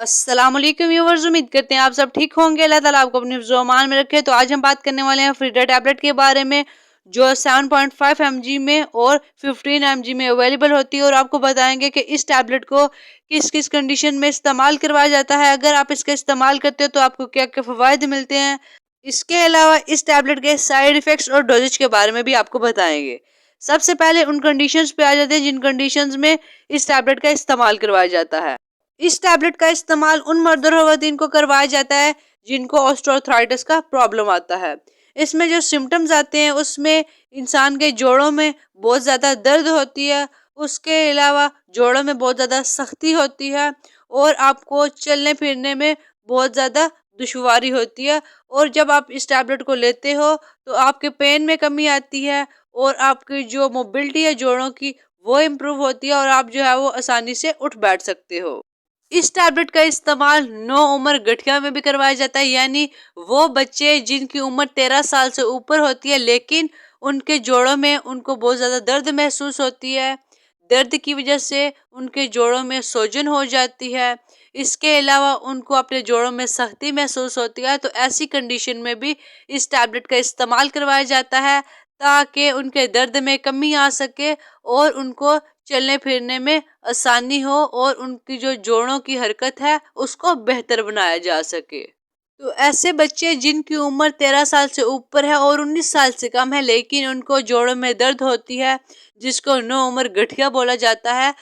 अस्सलाम वालेकुम व्यूअर्स, उम्मीद करते हैं आप सब ठीक होंगे। अल्लाह ताला आपको अपने हिफ्ज़-ओ-अमान में रखे। तो आज हम बात करने वाले हैं फ्रीडा टैबलेट के बारे में, जो 7.5 mg में और 15 mg में अवेलेबल होती है। और आपको बताएंगे कि इस टैबलेट को किस किस कंडीशन में इस्तेमाल करवाया जाता है। अगर आप इसका इस्तेमाल करते हो तो आपको क्या क्या फ़वाइद मिलते हैं। इसके अलावा इस टैबलेट के साइड इफ़ेक्ट्स और डोजेज के बारे में भी आपको बताएंगे। सबसे पहले उन कंडीशंस पे आ जाते हैं जिन कंडीशंस में इस टैबलेट का इस्तेमाल करवाया जाता है। इस टैबलेट का इस्तेमाल उन मर्द और खवातीन को करवाया जाता है जिनको ऑस्टियोआर्थराइटिस का प्रॉब्लम आता है। इसमें जो सिम्टम्स आते हैं उसमें इंसान के जोड़ों में बहुत ज़्यादा दर्द होती है। उसके अलावा जोड़ों में बहुत ज़्यादा सख्ती होती है और आपको चलने फिरने में बहुत ज़्यादा दुश्वारी होती है। और जब आप इस टैबलेट को लेते हो तो आपके पेन में कमी आती है और आपकी जो मोबिलिटी है जोड़ों की वो इम्प्रूव होती है और आप जो है वो आसानी से उठ बैठ सकते हो। इस टैबलेट का इस्तेमाल 9 उम्र गठिया में भी करवाया जाता है, यानी वो बच्चे जिनकी उम्र 13 साल से ऊपर होती है लेकिन उनके जोड़ों में उनको बहुत ज़्यादा दर्द महसूस होती है। दर्द की वजह से उनके जोड़ों में सोजन हो जाती है। इसके अलावा उनको अपने जोड़ों में सख्ती महसूस होती है। तो ऐसी कंडीशन में भी इस टैबलेट का इस्तेमाल करवाया जाता है ताकि उनके दर्द में कमी आ सके और उनको चलने फिरने में आसानी हो और उनकी जो जोड़ों की हरकत है उसको बेहतर बनाया जा सके। तो ऐसे बच्चे जिनकी उम्र 13 साल से ऊपर है और 19 साल से कम है लेकिन उनको जोड़ों में दर्द होती है, जिसको 9 उम्र गठिया बोला जाता है,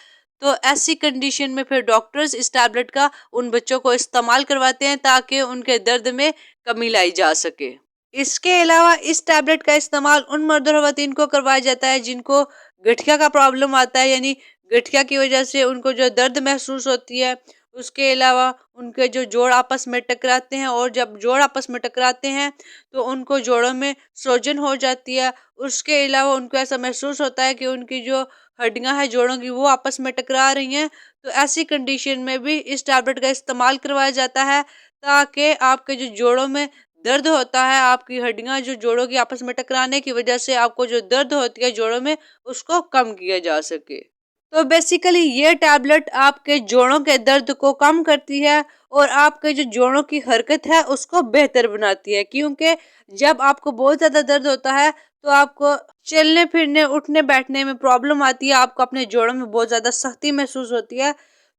तो ऐसी कंडीशन में फिर डॉक्टर्स इस टैबलेट का उन बच्चों को इस्तेमाल करवाते हैं ताकि उनके दर्द में कमी लाई जा सके। इसके अलावा इस टैबलेट का इस्तेमाल उन मर्द और खवातीन को करवाया जाता है जिनको गठिया का प्रॉब्लम आता है, यानी गठिया की वजह से उनको जो दर्द महसूस होती है। उसके अलावा उनके जो जोड़ आपस में टकराते हैं और जब जोड़ आपस में टकराते हैं तो उनको जोड़ों में सोजन हो जाती है। उसके अलावा उनको ऐसा महसूस होता है कि उनकी जो हड्डियां हैं जोड़ों की वो आपस में टकरा रही हैं। तो ऐसी कंडीशन में भी इस टैबलेट का इस्तेमाल करवाया जाता है ताकि आपके जो जोड़ों में दर्द होता है, आपकी हड्डियां जो जोड़ों की आपस में टकराने की वजह से आपको जो दर्द होती है जोड़ों में, उसको कम किया जा सके। तो बेसिकली ये टैबलेट आपके जोड़ों के दर्द को कम करती है और आपके जो जोड़ों की हरकत है उसको बेहतर बनाती है, क्योंकि जब आपको बहुत ज़्यादा दर्द होता है तो आपको चलने फिरने उठने बैठने में प्रॉब्लम आती है, आपको अपने जोड़ों में बहुत ज़्यादा सख्ती महसूस होती है।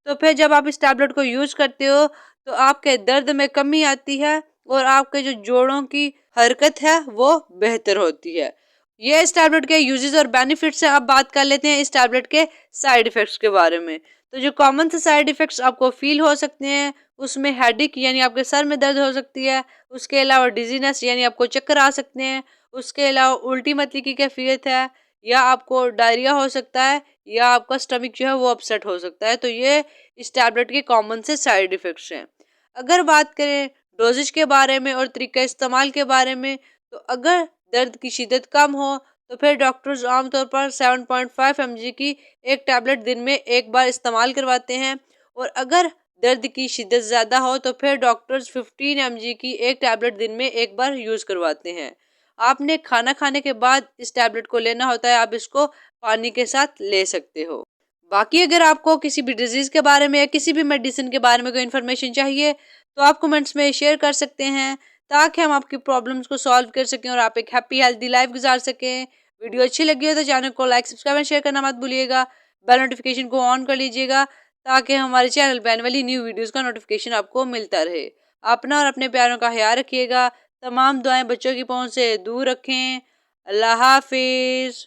तो फिर जब आप इस टैबलेट को यूज़ करते हो तो आपके दर्द में कमी आती है और आपके जो जोड़ों की हरकत है वो बेहतर होती है। ये इस टैबलेट के यूजेस और बेनिफिट्स हैं। अब बात कर लेते हैं इस टैबलेट के साइड इफेक्ट्स के बारे में। तो जो कॉमन से साइड इफेक्ट्स आपको फील हो सकते हैं उसमें हेडेक यानी आपके सर में दर्द हो सकती है। उसके अलावा डिजीनेस यानी आपको चक्कर आ सकते हैं। उसके अलावा उल्टी मतली की कैफियत है, या आपको डायरिया हो सकता है, या आपका स्टमक जो है वो अपसेट हो सकता है। तो ये इस टैबलेट के कॉमन से साइड इफेक्ट्स हैं। अगर बात करें डोजेज के बारे में और तरीका इस्तेमाल के बारे में, तो अगर दर्द की शिद्दत कम हो तो फिर डॉक्टर्स आमतौर पर 7.5 mg की एक टैबलेट दिन में एक बार इस्तेमाल करवाते हैं। और अगर दर्द की शिद्दत ज़्यादा हो तो फिर डॉक्टर्स 15 mg की एक टैबलेट दिन में एक बार यूज़ करवाते हैं। आपने खाना खाने के बाद इस टैबलेट को लेना होता है, आप इसको पानी के साथ ले सकते हो। बाकी अगर आपको किसी भी डिजीज़ के बारे में या किसी भी मेडिसिन के बारे में कोई इन्फॉर्मेशन चाहिए तो आप कमेंट्स में शेयर कर सकते हैं ताकि हम आपकी प्रॉब्लम्स को सॉल्व कर सकें और आप एक हैप्पी हेल्दी लाइफ गुजार सकें। वीडियो अच्छी लगी हो तो चैनल को लाइक सब्सक्राइब और शेयर करना मत भूलिएगा। बेल नोटिफिकेशन को ऑन कर लीजिएगा ताकि हमारे चैनल पर आने वाली न्यू वीडियोज़ का नोटिफिकेशन आपको मिलता रहे। अपना और अपने प्यारों का ख्याल रखिएगा। तमाम दुआएं बच्चों की पहुंच से दूर रखें। अल्लाह हाफिज़।